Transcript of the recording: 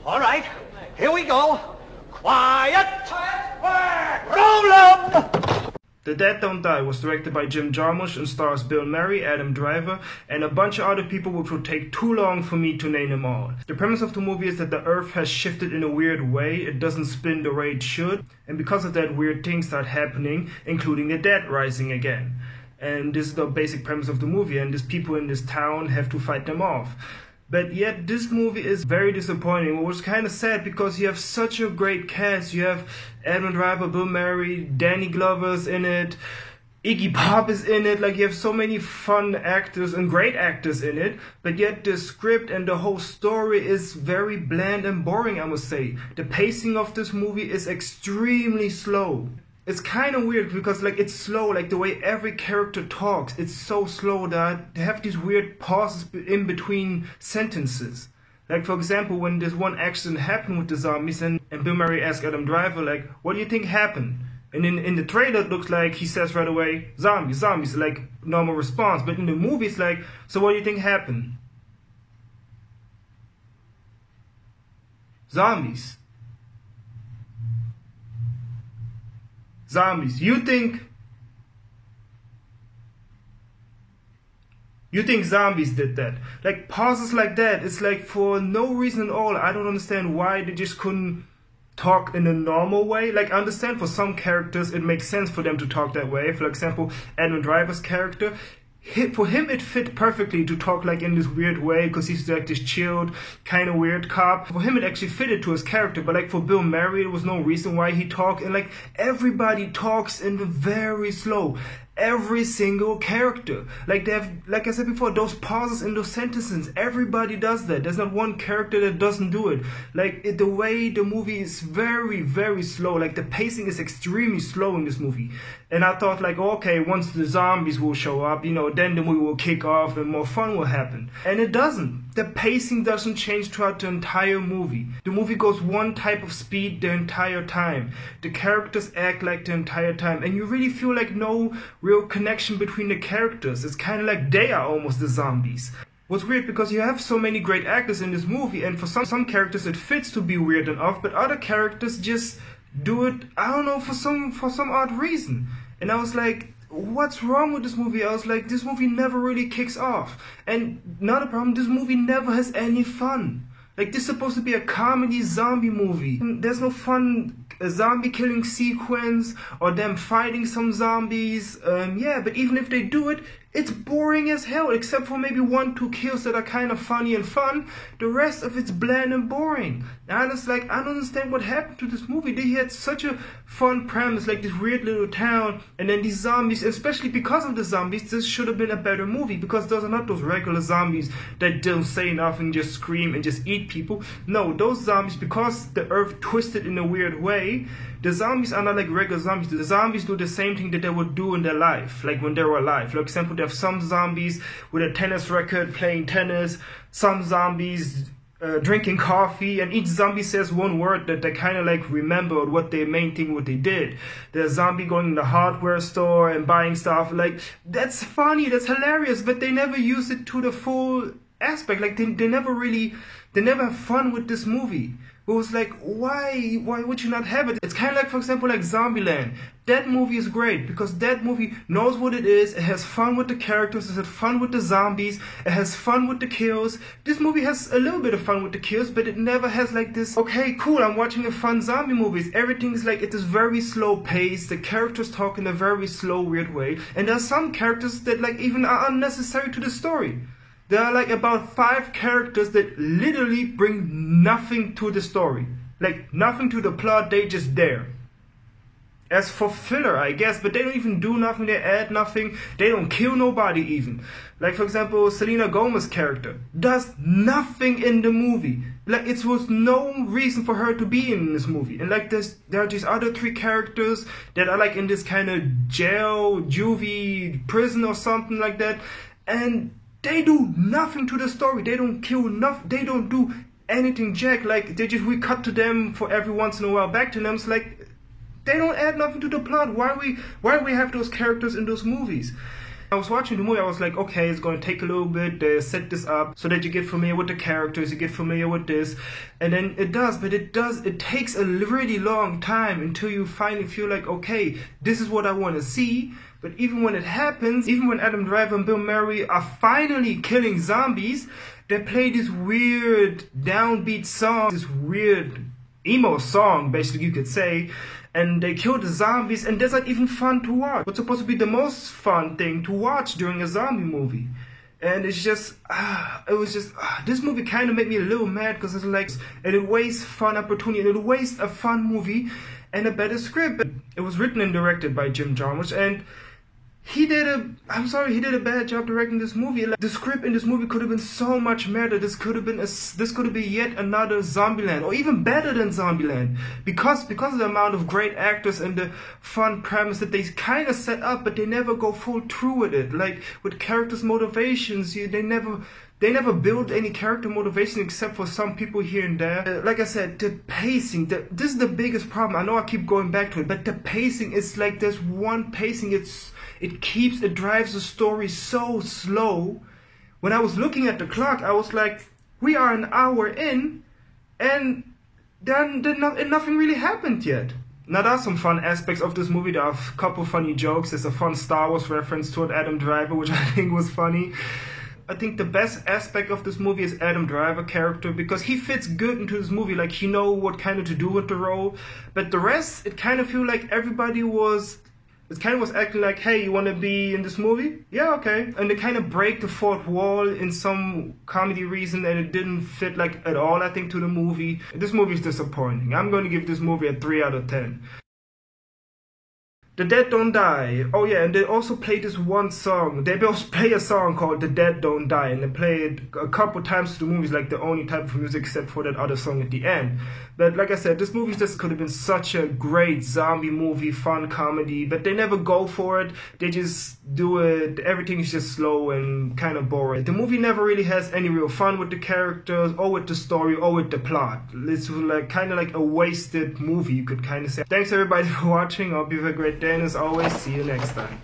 All right, here we go. Quiet! Roll 'em! The Dead Don't Die was directed by Jim Jarmusch and stars Bill Murray, Adam Driver, and a bunch of other people which would take too long for me to name them all. The premise of the movie is that the Earth has shifted in a weird way, it doesn't spin the way it should, and because of that weird things start happening, including the dead rising again. And this is the basic premise of the movie, and these people in this town have to fight them off. But yet this movie is very disappointing. It was kind of sad because you have such a great cast. You have Adam Driver, Bill Murray, Danny Glover's in it, Iggy Pop is in it. Like, you have so many fun actors and great actors in it. But yet the script and the whole story is very bland and boring, I must say. The pacing of this movie is extremely slow. It's kind of weird because like it's slow, like the way every character talks, it's so slow that they have these weird pauses in between sentences. Like, for example, when this one accident happened with the zombies and Bill Murray asked Adam Driver, like, what do you think happened? And in the trailer it looks like he says right away, zombies, zombies, like normal response. But in the movie it's like, so what do you think happened? Zombies. Zombies. You think zombies did that? Like, pauses like that, it's like for no reason at all. I don't understand why they just couldn't talk in a normal way. Like, I understand for some characters it makes sense for them to talk that way. For example, Adam Driver's character, for him it fit perfectly to talk like in this weird way because he's like this chilled, kind of weird cop. For him it actually fitted to his character, but like for Bill Murray there was no reason why he talked. And like everybody talks in the very slow. Every single character. Like they have, like I said before, those pauses in those sentences, everybody does that. There's not one character that doesn't do it. Like the way the movie is very, very slow. Like the pacing is extremely slow in this movie. And I thought like, okay, once the zombies will show up, you know, then the movie will kick off and more fun will happen. And it doesn't. The pacing doesn't change throughout the entire movie. The movie goes one type of speed the entire time. The characters act like the entire time. And you really feel like no real connection between the characters. It's kind of like they are almost the zombies. What's weird because you have so many great actors in this movie, and for some characters it fits to be weird and off, but other characters just do it, I don't know, for some odd reason. And I was like, what's wrong with this movie? I was like, this movie never really kicks off. And another problem, this movie never has any fun. Like, this is supposed to be a comedy zombie movie. There's no fun zombie killing sequence or them fighting some zombies. Yeah, but even if they do it, it's boring as hell, except for maybe 1-2 kills that are kind of funny and fun. The rest of it's bland and boring. And I was like, I don't understand what happened to this movie. They had such a fun premise, like this weird little town, and then these zombies, especially because of the zombies, this should have been a better movie, because those are not those regular zombies that don't say nothing, just scream and just eat people. No, those zombies, because the earth twisted in a weird way, the zombies are not like regular zombies. The zombies do the same thing that they would do in their life, like when they were alive. For example, they have some zombies with a tennis racket playing tennis, some zombies drinking coffee, and each zombie says one word that they kind of like remembered what their main thing, what they did. There's a zombie going in the hardware store and buying stuff. Like, that's funny, that's hilarious, but they never use it to the full aspect. Like, they never have fun with this movie. It was like, why would you not have it? It's kind of like, for example, like Zombieland. That movie is great because that movie knows what it is. It has fun with the characters. It has fun with the zombies. It has fun with the kills. This movie has a little bit of fun with the kills, but it never has like this, okay, cool, I'm watching a fun zombie movie. Everything is like, it is very slow paced. The characters talk in a very slow, weird way. And there are some characters that like even are unnecessary to the story. There are like about 5 characters that literally bring nothing to the story. Like, nothing to the plot, they just there. As for filler, I guess, but they don't even do nothing, they add nothing, they don't kill nobody even. Like, for example, Selena Gomez's character does nothing in the movie. Like, it was no reason for her to be in this movie. And like, there are these other 3 characters that are like in this kind of jail, juvie, prison or something like that. And they do nothing to the story. They don't kill nothing. They don't do anything jack. Like, we cut to them for every once in a while back to them. It's like, they don't add nothing to the plot. Why we have those characters in those movies? I was watching the movie, I was like, okay, it's going to take a little bit to set this up so that you get familiar with the characters, you get familiar with this, and then it takes a really long time until you finally feel like, okay, this is what I want to see. But even when it happens, even when Adam Driver and Bill Murray are finally killing zombies, they play this weird downbeat song, this weird emo song, basically you could say, and they kill the zombies, and that's not even fun to watch. What's supposed to be the most fun thing to watch during a zombie movie. And it's just, this movie kind of made me a little mad, because it's like, and it wastes fun opportunity, and it wastes a fun movie and a better script. It was written and directed by Jim Jarmusch, and he did a bad job directing this movie. Like, the script in this movie could have been so much better. This could have been yet another Zombieland, or even better than Zombieland, because of the amount of great actors and the fun premise that they kind of set up, but they never go full through with it. Like with characters' motivations, they never build any character motivation except for some people here and there. Like I said, the pacing, this is the biggest problem. I know I keep going back to it, but the pacing is like, there's one pacing, it drives the story so slow. When I was looking at the clock, I was like, we are an hour in, and then nothing really happened yet. Now, there are some fun aspects of this movie. There are a couple funny jokes. There's a fun Star Wars reference toward Adam Driver, which I think was funny. I think the best aspect of this movie is Adam Driver character, because he fits good into this movie. Like, he know what kind of to do with the role. But the rest, it kind of feel like everybody was acting like, hey, you want to be in this movie? Yeah, okay. And they kind of break the fourth wall in some comedy reason, and it didn't fit like at all, I think, to the movie. This movie is disappointing. I'm going to give this movie a 3 out of 10. The Dead Don't Die. Oh yeah, and they also play this one song. They also play a song called The Dead Don't Die, and they play it a couple times to the movies, like the only type of music except for that other song at the end. But like I said, this movie just could have been such a great zombie movie, fun comedy, but they never go for it. They just do it, everything is just slow and kind of boring. The movie never really has any real fun with the characters, or with the story, or with the plot. It's like kind of like a wasted movie, you could kind of say. Thanks everybody for watching. I hope you have a great day. And as always, see you next time.